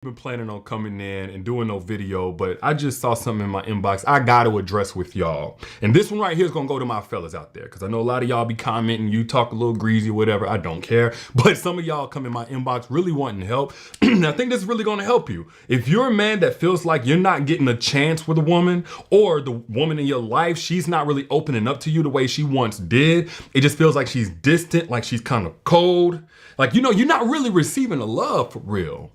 Been planning on coming in and doing no video, but I just saw something in my inbox I got to address with y'all. And this one right here is going to go to my fellas out there, because I know a lot of y'all be commenting, you talk a little greasy or whatever. I don't care. But some of y'all come in my inbox really wanting help. I think this is really going to help you. If you're a man that feels like you're not getting a chance with a woman, or the woman in your life, she's not really opening up to you the way she once did. It just feels like she's distant, like she's kind of cold. Like, you know, you're not really receiving the love for real.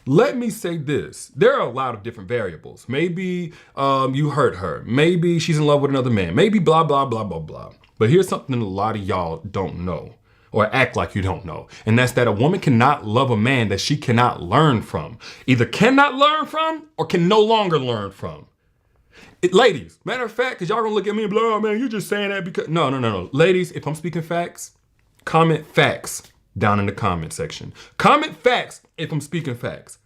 Let me say this. There are a lot of different variables. Maybe you hurt her. Maybe she's in love with another man. Maybe blah, blah, blah, blah, blah. But here's something a lot of y'all don't know, or act like you don't know. And that's that a woman cannot love a man that she cannot learn from. Either cannot learn from or can no longer learn from. Ladies, matter of fact, because y'all gonna look at me and be like, oh man, you're just saying that because... No. Ladies, if I'm speaking facts, comment facts down in the comment section. Comment facts if I'm speaking facts.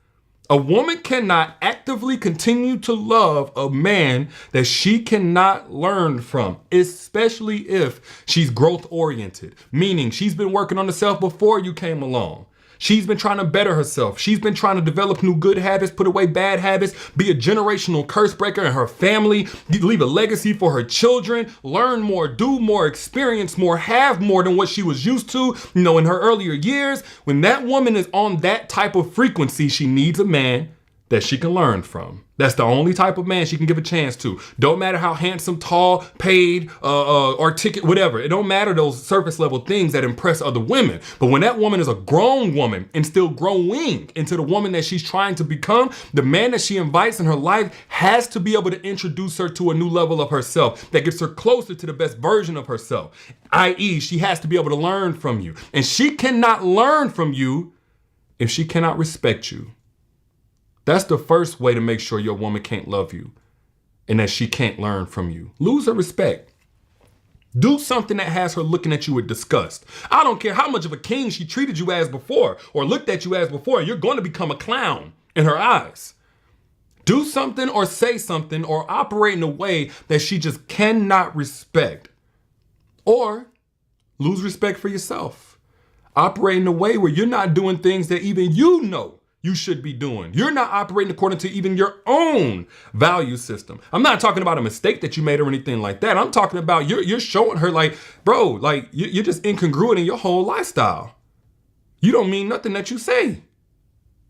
A woman cannot actively continue to love a man that she cannot learn from, especially if she's growth oriented, meaning she's been working on herself before you came along. She's been trying to better herself. She's been trying to develop new good habits, put away bad habits, be a generational curse breaker in her family, leave a legacy for her children, learn more, do more, experience more, have more than what she was used to, you know, in her earlier years. When that woman is on that type of frequency, she needs a man that she can learn from. That's the only type of man she can give a chance to. Don't matter how handsome, tall, paid, articulate, whatever. It don't matter those surface level things that impress other women. But when that woman is a grown woman and still growing into the woman that she's trying to become, the man that she invites in her life has to be able to introduce her to a new level of herself that gets her closer to the best version of herself. i.e., she has to be able to learn from you. And she cannot learn from you if she cannot respect you. That's the first way to make sure your woman can't love you and that she can't learn from you. Lose her respect. Do something that has her looking at you with disgust. I don't care how much of a king she treated you as before or looked at you as before. You're going to become a clown in her eyes. Do something or say something or operate in a way that she just cannot respect. Or lose respect for yourself. Operate in a way where you're not doing things that even you know you should be doing. You're not operating according to even your own value system. I'm not talking about a mistake that you made or anything like that. I'm talking about you're showing her like, bro, like you're just incongruent in your whole lifestyle. You don't mean nothing that you say.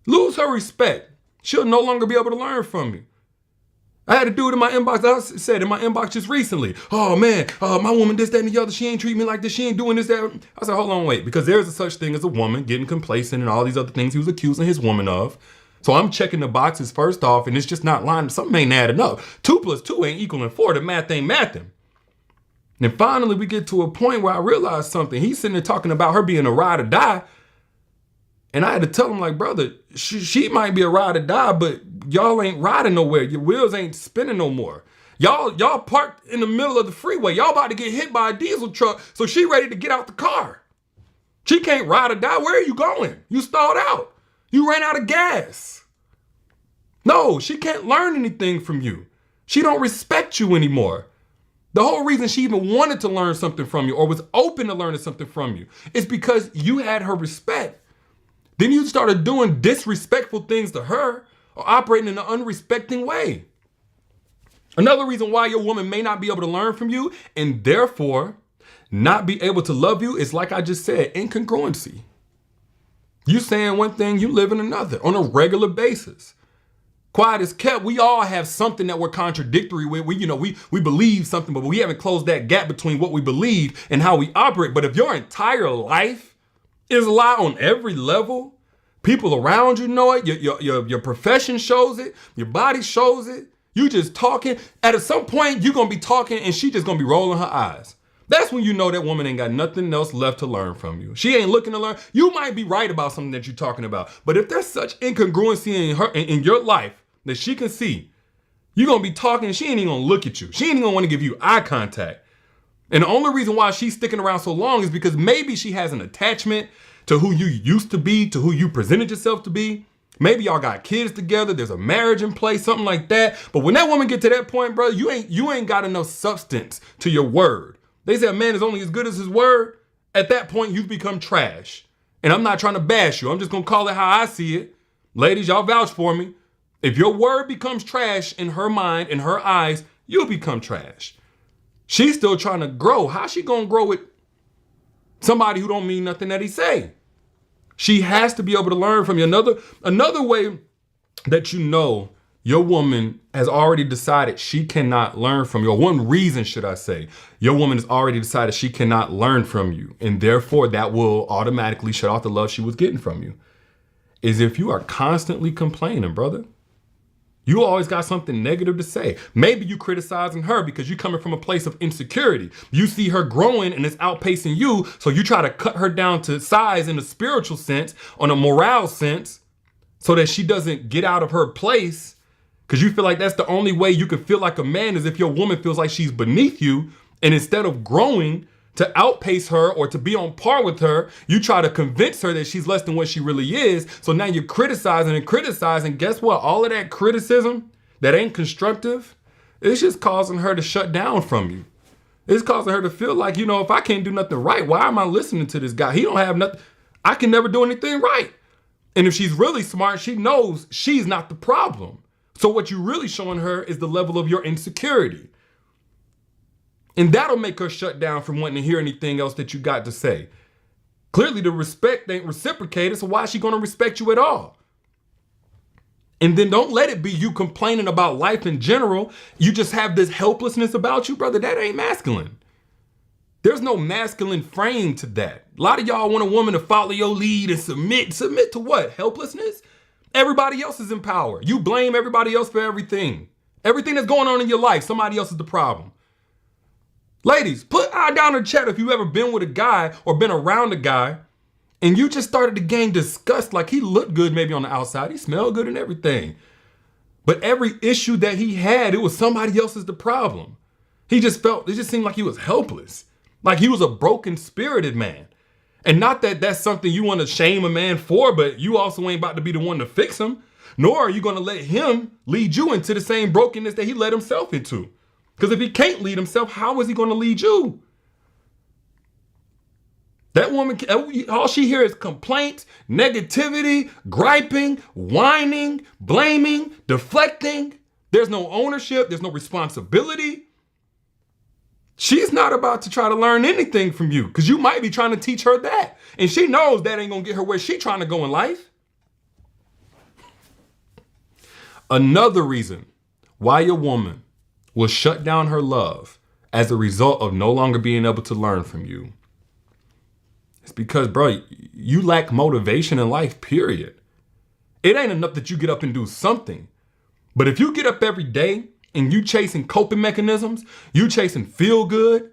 Lose her respect. She'll no longer be able to learn from you. I had a dude in my inbox, I said in my inbox just recently, oh man, my woman this, that, and the other, she ain't treating me like this, she ain't doing this, that. I said, hold on, wait, because there's a such thing as a woman getting complacent and all these other things he was accusing his woman of. So I'm checking the boxes first off, and it's just not lining, something ain't adding up. 2 + 2 ain't equaling 4, the math ain't mathing. And finally we get to a point where I realized something. He's sitting there talking about her being a ride or die. And I had to tell him, like, brother, she might be a ride or die, but y'all ain't riding nowhere. Your wheels ain't spinning no more. Y'all parked in the middle of the freeway. Y'all about to get hit by a diesel truck, so she ready to get out the car. She can't ride or die. Where are you going? You stalled out. You ran out of gas. No, she can't learn anything from you. She don't respect you anymore. The whole reason she even wanted to learn something from you or was open to learning something from you is because you had her respect. Then you started doing disrespectful things to her or operating in an unrespecting way. Another reason why your woman may not be able to learn from you and therefore not be able to love you is, like I just said, incongruency. You saying one thing, you live in another on a regular basis. Quiet as kept, we all have something that we're contradictory with. We believe something, but we haven't closed that gap between what we believe and how we operate. But if your entire life is a lie on every level, people around you know it, your profession shows it, your body shows it, you just talking. At some point, you're going to be talking and she just going to be rolling her eyes. That's when you know that woman ain't got nothing else left to learn from you. She ain't looking to learn. You might be right about something that you're talking about, but if there's such incongruency in your life that she can see, you're going to be talking and she ain't even going to look at you. She ain't even going to want to give you eye contact. And the only reason why she's sticking around so long is because maybe she has an attachment to who you used to be, to who you presented yourself to be. Maybe y'all got kids together, there's a marriage in place, something like that. But when that woman get to that point, bro, you ain't got enough substance to your word. They say a man is only as good as his word. At that point, you've become trash. And I'm not trying to bash you. I'm just going to call it how I see it. Ladies, y'all vouch for me. If your word becomes trash in her mind, in her eyes, you'll become trash. She's still trying to grow. How's she gonna grow with somebody who don't mean nothing that he say? She has to be able to learn from you. Another way that you know your woman has already decided she cannot learn from you, or one reason, should I say, your woman has already decided she cannot learn from you, and therefore that will automatically shut off the love she was getting from you, is if you are constantly complaining, brother. You always got something negative to say. Maybe you criticizing her because you're coming from a place of insecurity. You see her growing and it's outpacing you, so you try to cut her down to size in a spiritual sense, on a morale sense, so that she doesn't get out of her place, because you feel like that's the only way you can feel like a man, is if your woman feels like she's beneath you, and instead of growing to outpace her or to be on par with her, you try to convince her that she's less than what she really is. So now you're criticizing and criticizing. Guess what? All of that criticism that ain't constructive, it's just causing her to shut down from you. It's causing her to feel like, if I can't do nothing right, why am I listening to this guy? He don't have nothing. I can never do anything right. And if she's really smart, she knows she's not the problem. So what you're really showing her is the level of your insecurity. And that'll make her shut down from wanting to hear anything else that you got to say. Clearly the respect ain't reciprocated, so why is she gonna respect you at all? And then don't let it be you complaining about life in general. You just have this helplessness about you, brother. That ain't masculine. There's no masculine frame to that. A lot of y'all want a woman to follow your lead and submit. Submit to what? Helplessness? Everybody else is in power. You blame everybody else for everything. Everything that's going on in your life, somebody else is the problem. Ladies, put down in the chat if you ever been with a guy or been around a guy and you just started to gain disgust. Like, he looked good maybe on the outside. He smelled good and everything. But every issue that he had, it was somebody else's the problem. It just seemed like he was helpless. Like he was a broken spirited man. And not that that's something you want to shame a man for, but you also ain't about to be the one to fix him. Nor are you going to let him lead you into the same brokenness that he let himself into. Because if he can't lead himself, how is he going to lead you? That woman, all she hears is complaints, negativity, griping, whining, blaming, deflecting. There's no ownership. There's no responsibility. She's not about to try to learn anything from you because you might be trying to teach her that. And she knows that ain't going to get her where she's trying to go in life. Another reason why your woman will shut down her love as a result of no longer being able to learn from you. It's because, bro, you lack motivation in life, period. It ain't enough that you get up and do something. But if you get up every day and you chasing coping mechanisms, you chasing feel good,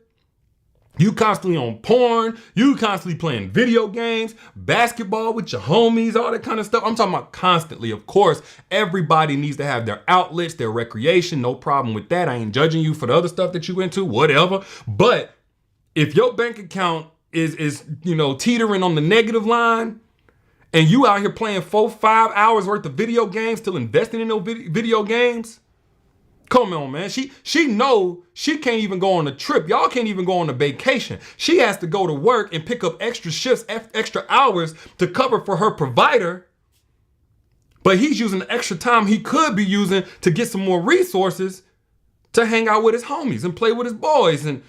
you constantly on porn, you constantly playing video games, basketball with your homies, all that kind of stuff. I'm talking about constantly. Of course, everybody needs to have their outlets, their recreation. No problem with that. I ain't judging you for the other stuff that you into, whatever. But if your bank account is teetering on the negative line and you out here playing 4-5 hours worth of video games, still investing in those video games, come on, man. She know she can't even go on a trip. Y'all can't even go on a vacation. She has to go to work and pick up extra shifts, extra hours to cover for her provider. But he's using the extra time he could be using to get some more resources to hang out with his homies and play with his boys and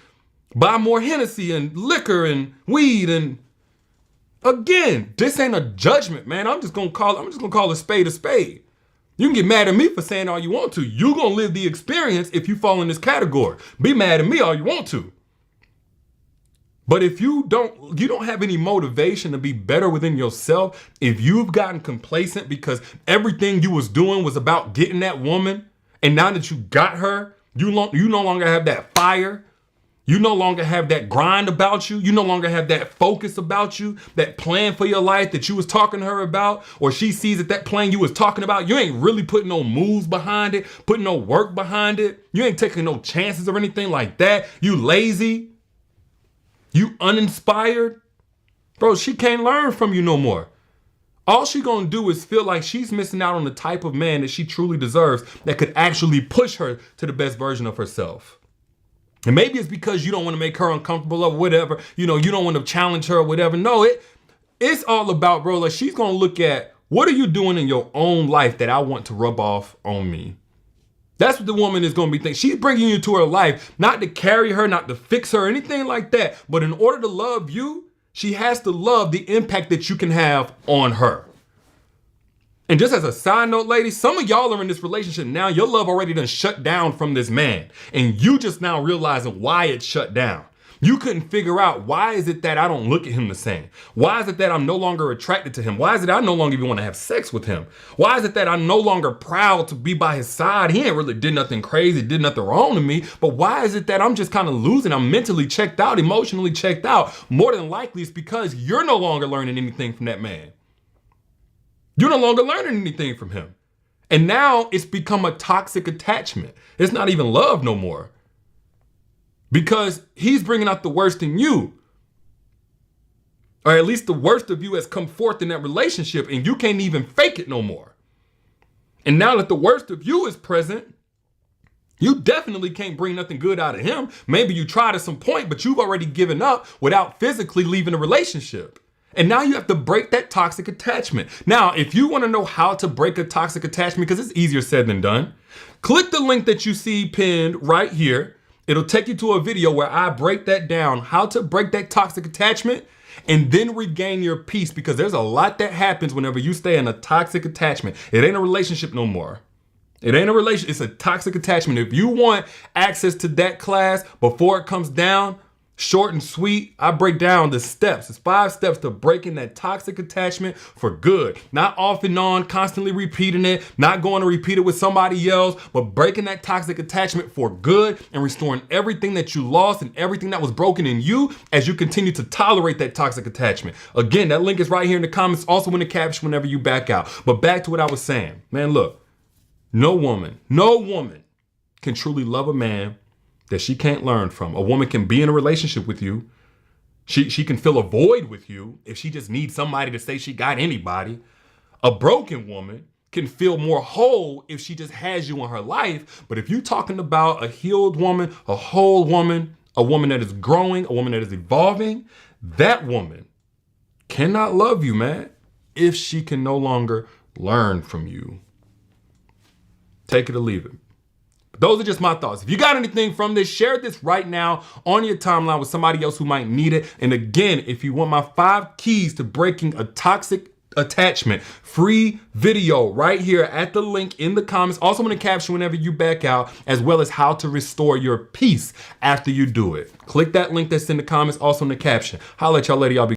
buy more Hennessy and liquor and weed. And again, this ain't a judgment, man. I'm just gonna call a spade a spade. You can get mad at me for saying all you want to. You're going to live the experience if you fall in this category. Be mad at me all you want to. But if you don't have any motivation to be better within yourself, if you've gotten complacent because everything you was doing was about getting that woman, and now that you got her, you no longer have that fire. You no longer have that grind about you. You no longer have that focus about you, that plan for your life that you was talking to her about, or she sees that plan you was talking about, you ain't really putting no moves behind it, putting no work behind it. You ain't taking no chances or anything like that. You lazy. You uninspired. Bro, she can't learn from you no more. All she gonna do is feel like she's missing out on the type of man that she truly deserves that could actually push her to the best version of herself. And maybe it's because you don't want to make her uncomfortable or whatever. You don't want to challenge her or whatever. No, it's all about, bro, like she's going to look at What are you doing in your own life that I want to rub off on me? That's what the woman is going to be thinking. She's bringing you to her life, not to carry her, not to fix her, anything like that. But in order to love you, she has to love the impact that you can have on her. And just as a side note, ladies, some of y'all are in this relationship now. Your love already done shut down from this man. And you just now realizing why it shut down. You couldn't figure out, why is it that I don't look at him the same? Why is it that I'm no longer attracted to him? Why is it I no longer even want to have sex with him? Why is it that I'm no longer proud to be by his side? He ain't really did nothing crazy, did nothing wrong to me. But why is it that I'm just kind of losing? I'm mentally checked out, emotionally checked out. More than likely it's because you're no longer learning anything from that man. You're no longer learning anything from him. And now it's become a toxic attachment. It's not even love no more. Because he's bringing out the worst in you. Or at least the worst of you has come forth in that relationship and you can't even fake it no more. And now that the worst of you is present, you definitely can't bring nothing good out of him. Maybe you tried at some point, but you've already given up without physically leaving the relationship. And now you have to break that toxic attachment. Now, if you want to know how to break a toxic attachment, because it's easier said than done, click the link that you see pinned right here. It'll take you to a video where I break that down, how to break that toxic attachment and then regain your peace, because there's a lot that happens whenever you stay in a toxic attachment. It ain't a relationship no more. It ain't a relationship. It's a toxic attachment. If you want access to that class before it comes down, short and sweet, I break down the steps. It's 5 steps to breaking that toxic attachment for good. Not off and on, constantly repeating it, not going to repeat it with somebody else, but breaking that toxic attachment for good and restoring everything that you lost and everything that was broken in you as you continue to tolerate that toxic attachment. Again, that link is right here in the comments, also in the caption whenever you back out. But back to what I was saying. Man, look, no woman can truly love a man that she can't learn from. A woman can be in a relationship with you. She can fill a void with you if she just needs somebody to say she got anybody. A broken woman can feel more whole if she just has you in her life. But if you're talking about a healed woman, a whole woman, a woman that is growing, a woman that is evolving, that woman cannot love you, man, if she can no longer learn from you. Take it or leave it. Those are just my thoughts. If you got anything from this, share this right now on your timeline with somebody else who might need it. And again, if you want my 5 keys to breaking a toxic attachment, free video right here at the link in the comments, also in the caption whenever you back out, as well as how to restore your peace after you do it. Click that link that's in the comments, also in the caption. Holla at y'all later, y'all be